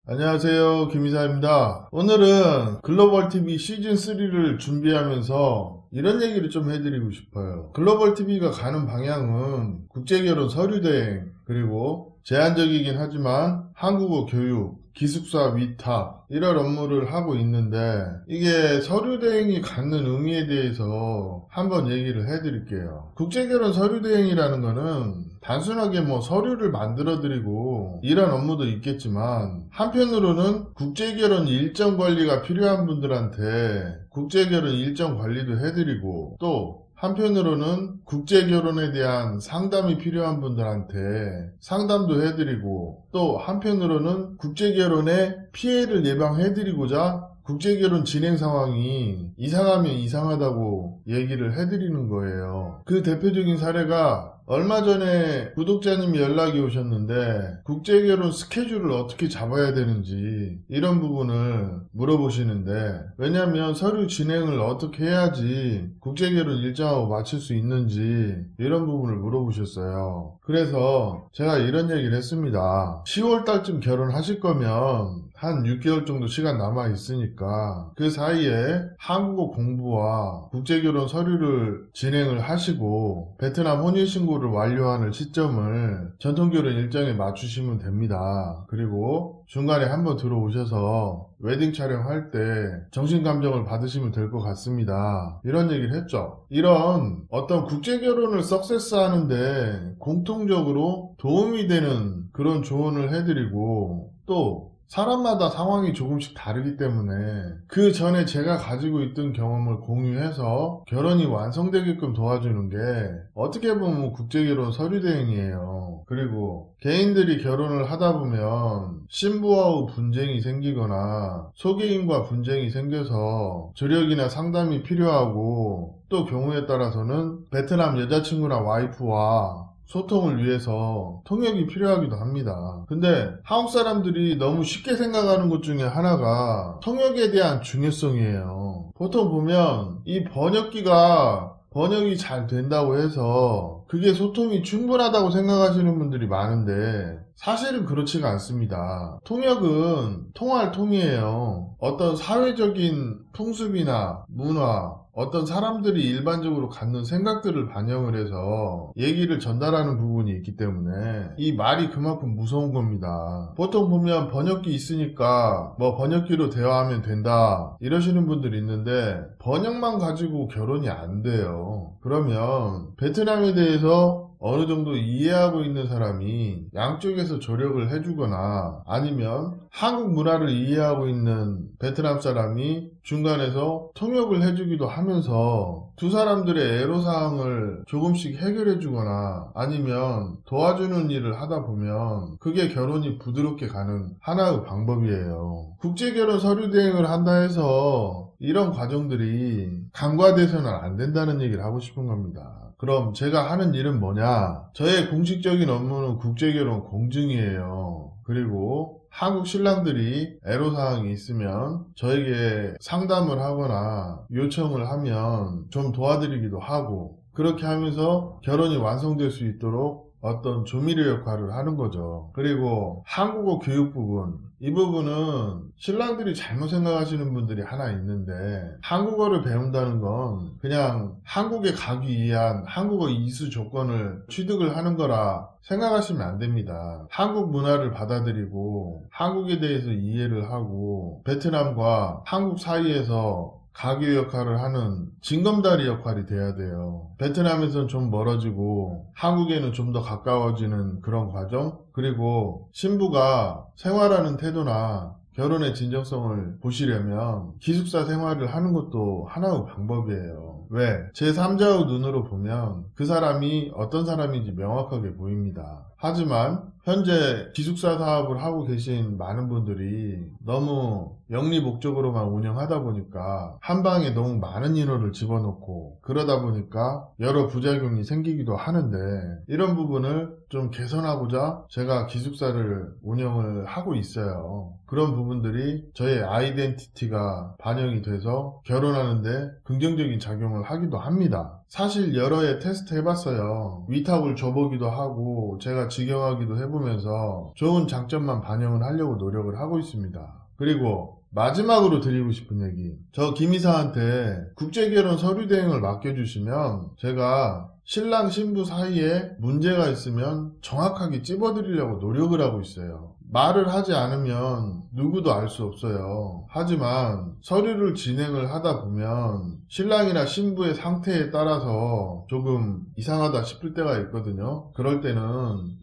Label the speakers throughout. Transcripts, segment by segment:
Speaker 1: 안녕하세요, 김이사입니다. 오늘은 글로벌TV 시즌3를 준비하면서 이런 얘기를 좀 해드리고 싶어요. 글로벌TV가 가는 방향은 국제결혼 서류대행, 그리고 제한적이긴 하지만 한국어 교육, 기숙사 위탁 이런 업무를 하고 있는데, 이게 서류대행이 갖는 의미에 대해서 한번 얘기를 해드릴게요. 국제결혼 서류대행이라는 거는 단순하게 서류를 만들어드리고 이런 업무도 있겠지만, 한편으로는 국제결혼 일정 관리가 필요한 분들한테 국제결혼 일정 관리도 해드리고, 또 한편으로는 국제결혼에 대한 상담이 필요한 분들한테 상담도 해드리고, 또 한편으로는 국제결혼의 피해를 예방해드리고자 국제결혼 진행 상황이 이상하면 이상하다고 얘기를 해드리는 거예요. 그 대표적인 사례가 얼마 전에 구독자님이 연락이 오셨는데, 국제결혼 스케줄을 어떻게 잡아야 되는지 이런 부분을 물어보시는데, 왜냐면 서류 진행을 어떻게 해야지 국제결혼 일정하고 맞출 수 있는지 이런 부분을 물어보셨어요. 그래서 제가 이런 얘기를 했습니다. 10월달쯤 결혼하실 거면 한 6개월 정도 시간 남아 있으니까 그 사이에 한국어 공부와 국제결혼 서류를 진행을 하시고 베트남 혼인신고를 완료하는 시점을 전통결혼 일정에 맞추시면 됩니다. 그리고 중간에 한번 들어오셔서 웨딩 촬영할 때 정신감정을 받으시면 될 것 같습니다. 이런 얘기를 했죠. 이런 어떤 국제결혼을 석세스 하는데 공통적으로 도움이 되는 그런 조언을 해드리고, 또 사람마다 상황이 조금씩 다르기 때문에 그 전에 제가 가지고 있던 경험을 공유해서 결혼이 완성되게끔 도와주는 게 어떻게 보면 국제결혼 서류대행이에요. 그리고 개인들이 결혼을 하다 보면 신부와의 분쟁이 생기거나 소개인과 분쟁이 생겨서 조력이나 상담이 필요하고, 또 경우에 따라서는 베트남 여자친구나 와이프와 소통을 위해서 통역이 필요하기도 합니다. 근데 한국 사람들이 너무 쉽게 생각하는 것 중에 하나가 통역에 대한 중요성이에요. 보통 보면 이 번역이 잘 된다고 해서 그게 소통이 충분하다고 생각하시는 분들이 많은데, 사실은 그렇지가 않습니다. 통역은 통할 통이에요. 어떤 사회적인 풍습이나 문화, 어떤 사람들이 일반적으로 갖는 생각들을 반영을 해서 얘기를 전달하는 부분이 있기 때문에 이 말이 그만큼 무서운 겁니다. 보통 보면 번역기 있으니까 번역기로 대화하면 된다 이러시는 분들이 있는데, 번역만 가지고 결혼이 안 돼요. 그러면 베트남에 대해서 어느 정도 이해하고 있는 사람이 양쪽에서 조력을 해주거나, 아니면 한국 문화를 이해하고 있는 베트남 사람이 중간에서 통역을 해주기도 하면서 두 사람들의 애로사항을 조금씩 해결해주거나 아니면 도와주는 일을 하다 보면 그게 결혼이 부드럽게 가는 하나의 방법이에요. 국제결혼 서류대행을 한다 해서 이런 과정들이 간과돼서는 안 된다는 얘기를 하고 싶은 겁니다. 그럼 제가 하는 일은 뭐냐? 저의 공식적인 업무는 국제결혼 공증이에요. 그리고 한국 신랑들이 애로사항이 있으면 저에게 상담을 하거나 요청을 하면 좀 도와드리기도 하고, 그렇게 하면서 결혼이 완성될 수 있도록 어떤 조미료 역할을 하는 거죠. 그리고 한국어 교육 부분, 이 부분은 신랑들이 잘못 생각하시는 분들이 하나 있는데, 한국어를 배운다는 건 그냥 한국에 가기 위한 한국어 이수 조건을 취득을 하는 거라 생각하시면 안 됩니다. 한국 문화를 받아들이고 한국에 대해서 이해를 하고 베트남과 한국 사이에서 가교 역할을 하는 징검다리 역할이 돼야 돼요. 베트남에서는 좀 멀어지고 한국에는 좀 더 가까워지는 그런 과정, 그리고 신부가 생활하는 태도나 결혼의 진정성을 보시려면 기숙사 생활을 하는 것도 하나의 방법이에요. 왜? 제3자의 눈으로 보면 그 사람이 어떤 사람인지 명확하게 보입니다. 하지만 현재 기숙사 사업을 하고 계신 많은 분들이 너무 영리 목적으로만 운영하다 보니까 한 방에 너무 많은 인원을 집어넣고, 그러다 보니까 여러 부작용이 생기기도 하는데, 이런 부분을 좀 개선하고자 제가 기숙사를 운영을 하고 있어요. 그런 부분들이 저의 아이덴티티가 반영이 돼서 결혼하는데 긍정적인 작용을 하기도 합니다. 사실 여러 해 테스트 해봤어요. 위탁을 줘보기도 하고 제가 직영하기도 해보면서 좋은 장점만 반영을 하려고 노력을 하고 있습니다. 그리고 마지막으로 드리고 싶은 얘기, 저 김이사한테 국제결혼 서류 대행을 맡겨주시면 제가 신랑 신부 사이에 문제가 있으면 정확하게 찝어드리려고 노력을 하고 있어요. 말을 하지 않으면 누구도 알 수 없어요. 하지만 서류를 진행을 하다 보면 신랑이나 신부의 상태에 따라서 조금 이상하다 싶을 때가 있거든요. 그럴 때는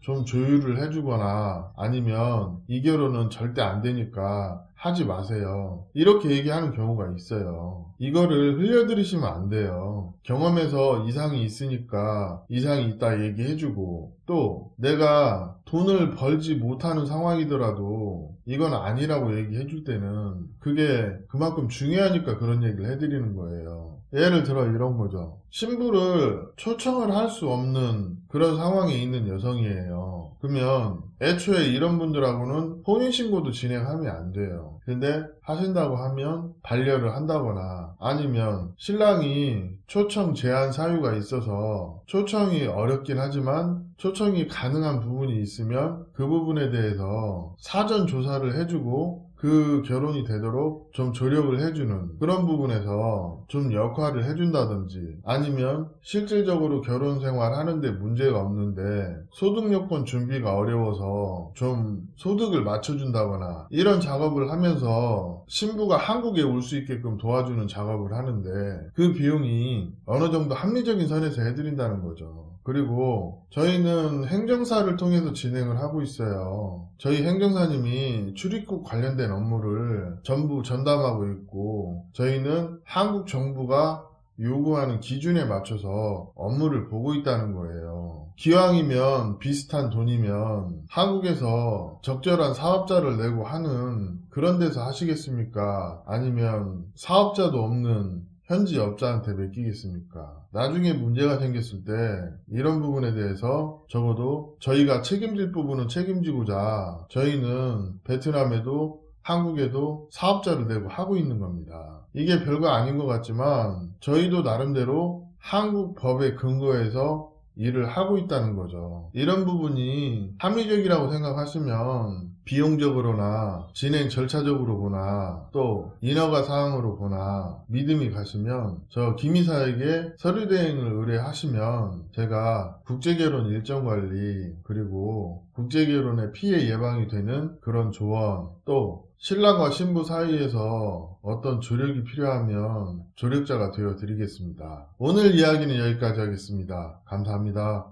Speaker 1: 좀 조율을 해주거나 아니면 이 결혼은 절대 안 되니까 하지 마세요, 이렇게 얘기하는 경우가 있어요. 이거를 흘려들으시면 안 돼요. 경험에서 이상이 있으니까 이상이 있다 얘기해주고, 또 내가 돈을 벌지 못하는 상황이더라도 이건 아니라고 얘기해줄 때는 그게 그만큼 중요하니까 그런 얘기를 해드리는 거예요. 예를 들어 이런 거죠. 신부를 초청을 할 수 없는 그런 상황에 있는 여성이에요. 그러면 애초에 이런 분들하고는 혼인신고도 진행하면 안 돼요. 근데 하신다고 하면 반려를 한다거나 아니면 신랑이 초청 제한 사유가 있어서 초청이 어렵긴 하지만 초청이 가능한 부분이 있으면 그 부분에 대해서 사전 조사를 해주고 그 결혼이 되도록 좀 조력을 해주는 그런 부분에서 좀 역할을 해준다든지, 아니면 실질적으로 결혼 생활 하는데 문제가 없는데 소득 요건 준비가 어려워서 좀 소득을 맞춰준다거나 이런 작업을 하면서 신부가 한국에 올 수 있게끔 도와주는 작업을 하는데 그 비용이 어느 정도 합리적인 선에서 해드린다는 거죠. 그리고 저희는 행정사를 통해서 진행을 하고 있어요. 저희 행정사님이 출입국 관련된 업무를 전부 전담하고 있고, 저희는 한국 정부가 요구하는 기준에 맞춰서 업무를 보고 있다는 거예요. 기왕이면 비슷한 돈이면 한국에서 적절한 사업자를 내고 하는 그런 데서 하시겠습니까? 아니면 사업자도 없는 현지 업자한테 맡기겠습니까? 나중에 문제가 생겼을 때 이런 부분에 대해서 적어도 저희가 책임질 부분은 책임지고자 저희는 베트남에도 한국에도 사업자를 내고 하고 있는 겁니다. 이게 별거 아닌 것 같지만 저희도 나름대로 한국 법에 근거해서 일을 하고 있다는 거죠. 이런 부분이 합리적이라고 생각하시면 비용적으로나 진행 절차적으로 보나 또 인허가 사항으로 보나 믿음이 가시면 저 김이사에게 서류 대행을 의뢰하시면 제가 국제결혼 일정관리 그리고 국제결혼의 피해 예방이 되는 그런 조언, 또 신랑과 신부 사이에서 어떤 조력이 필요하면 조력자가 되어 드리겠습니다. 오늘 이야기는 여기까지 하겠습니다. 감사합니다.